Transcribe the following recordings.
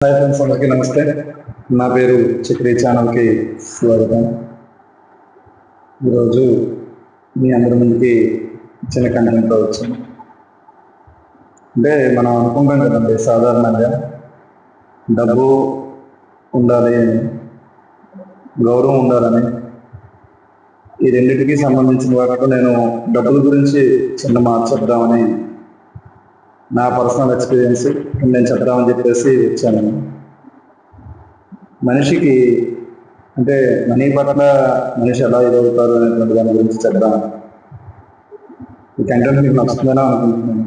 Hi friends, అందరికీ నమస్తే. నా పేరు చక్రి. ఛానల్కి స్వాగతం. ఈరోజు మీ అందరి ముందుకి చిన్న కంటెంట్తో వచ్చాను. అంటే మనం అనుకుంటాం కదండి, సాధారణంగా డబ్బు ఉండాలి అని, గౌరవం ఉండాలని. ఈ రెండింటికి సంబంధించిన వాటిలో నేను డబ్బుల గురించి చిన్న మాట చెప్దామని, నా పర్సనల్ ఎక్స్పీరియన్స్ నేను చెప్దామని చెప్పేసి వచ్చాను. మనిషికి అంటే మనీ పట్ల మనిషి ఎలా ఎదుగుతారు అనేటువంటి దాని గురించి చెప్దాం. ఈ కంటెంట్ మీకు నచ్చుతుందని అనుకుంటున్నాను.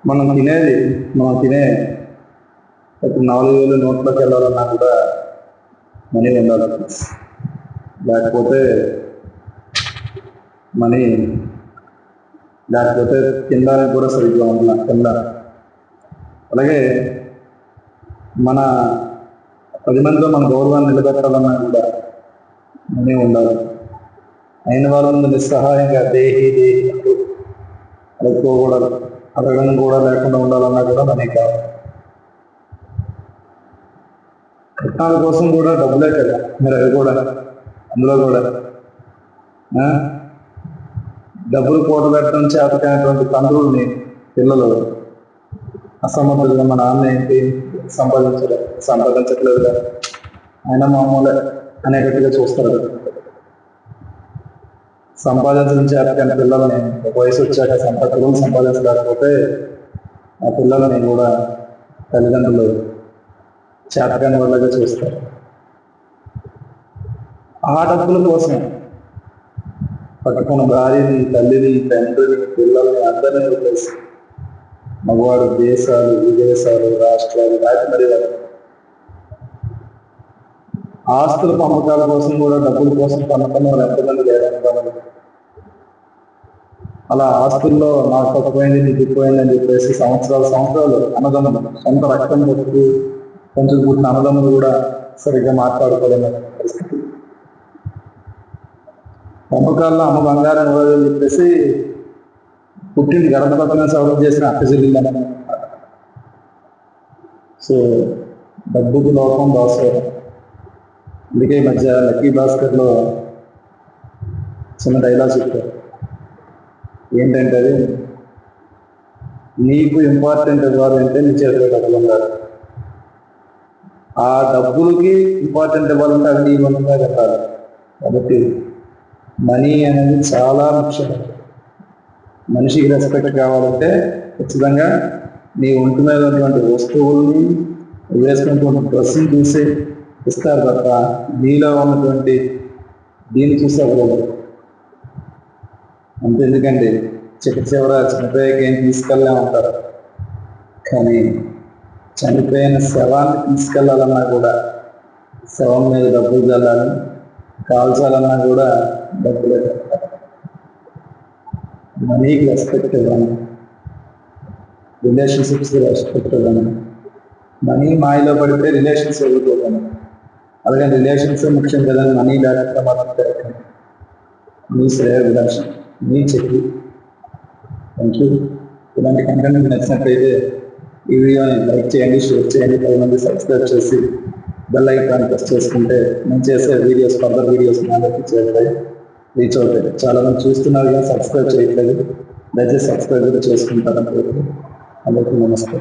మనం తినే ఇప్పుడు 4,000 నోట్లోకి వెళ్ళాలన్నా కూడా మనీ ఉండాలి. లేకపోతే తినడానికి కూడా సరిగ్గా ఉండాలి కింద. అలాగే మన 10 మందిలో మన గౌరవాన్ని నిలబెట్టాలన్నా కూడా మనీ ఉండాలి. అయిన వాళ్ళ ముందు నిస్సహాయంగా దేహి అంటూ అడుక్కోకూడదు. అడగడం కూడా లేకుండా ఉండాలన్నా కూడా మనీ కావాలి. కట్నాల కోసం కూడా డబ్బులే కదా, మీరు అవి కూడా అందులో కూడా డబ్బులు కూడబెట్టడం చేతకైనటువంటి తండ్రుల్ని పిల్లలు అసమర్థులుగా మా నాన్న ఏంటి సంపాదించట్లేదు కదా, ఆయన మామూలే అనేటట్టుగా చూస్తారు. సంపాదించడం చేతకైన పిల్లల్ని ఒక వయసు వచ్చాక సంపాదించలేకపోతే ఆ పిల్లల్ని కూడా తల్లిదండ్రులు చేతకాని వాళ్ళగా చూస్తారు. ఆ డబ్బుల కోసం పట్టుకున్న భార్యని, తల్లిని, తండ్రిని, పిల్లల్ని అందరినీ వదిలేసి మగవాడు దేశాలు, విదేశాలు, రాష్ట్రాలు దాటి మరి ఆస్తుల పంపకాల కోసం కూడా డబ్బుల కోసం పనుకున్న వాళ్ళు ఎంతమంది లేదంటారు. అలా ఆస్తుల్లో నాకు తక్కువైంది, నీకు ఎక్కువైంది అని చెప్పేసి సంవత్సరాలు అన్నదమ్ములు, సొంత రక్తం కొట్టుకు కొంచెం పుట్టిన అన్నదమ్ములు కూడా సరిగ్గా మాట్లాడుకోలేని పరిస్థితి. పంపకాల్లో అమ్మ బంగారం ఇవ్వాలని చెప్పేసి పుట్టిన గర్భపతనం సవరణ చేసిన అక్క చెల్లిందని. సో డబ్బుకు లోపం దాసోహం. అందుకే ఈ మధ్య లక్కీ భాస్కర్లో చిన్న డైలాగ్ చెప్పారు. ఏంటంటే అది, నీకు ఇంపార్టెంట్ ఇవ్వాలంటే నీ చేతిలో డబ్బులు ఉండాలి, ఆ డబ్బులకి ఇంపార్టెంట్ ఇవ్వాలంటే అది నీ వంతుగా కట్టాలి. కాబట్టి మనీ అనేది చాలా ముఖ్యం. మనిషికి రెస్పెక్ట్ కావాలంటే ఖచ్చితంగా నీ ఒంటి మీద ఉన్నటువంటి వస్తువుల్ని, వేసుకున్నటువంటి డ్రెస్సుని చూసి ఇస్తారు తప్ప నీలో ఉన్నటువంటి దీన్ని చూసి అవ్వలేదు. అంతే. ఎందుకంటే చివర చనిపోయాక ఏం తీసుకెళ్ళామంటారు, కానీ చనిపోయిన శవాన్ని తీసుకెళ్ళాలన్నా కూడా శవం మీద డబ్బులు చల్లాలి, కాల్చాలన్నా కూడా డబ్బులే. మనీకి రెస్పెక్ట్ ఇవ్వను, రిలేషన్షిప్స్కి రెస్పెక్ట్ ఇవ్వను. మనీ మాయలో పడితే రిలేషన్స్ ఎదుర్కోతాను. అలాగే రిలేషన్స్ ముఖ్యం కదని మనీ లేకుండా మాత్రం మీ శ్రేయోభిలాషం, మీ చెప్పి. Thank you. ఇలాంటి కంటెంట్ మీకు నచ్చినట్లయితే ఈ వీడియోని లైక్ చేయండి, షేర్ చేయండి, 10 మంది సబ్స్క్రైబ్ చేసి బెల్ ఐకాన్ ప్రెస్ చేసుకుంటే నేను చేసే ఫర్దర్ వీడియోస్ నా దగ్గరికి చేరుతాయి, రీచ్ అవుతాయి. చాలా మంది చూస్తున్నారు కానీ సబ్స్క్రైబ్ చేయట్లేదు. దయచేసి సబ్స్క్రైబ్ కూడా చేసుకుంటారని అందరికీ నమస్తే.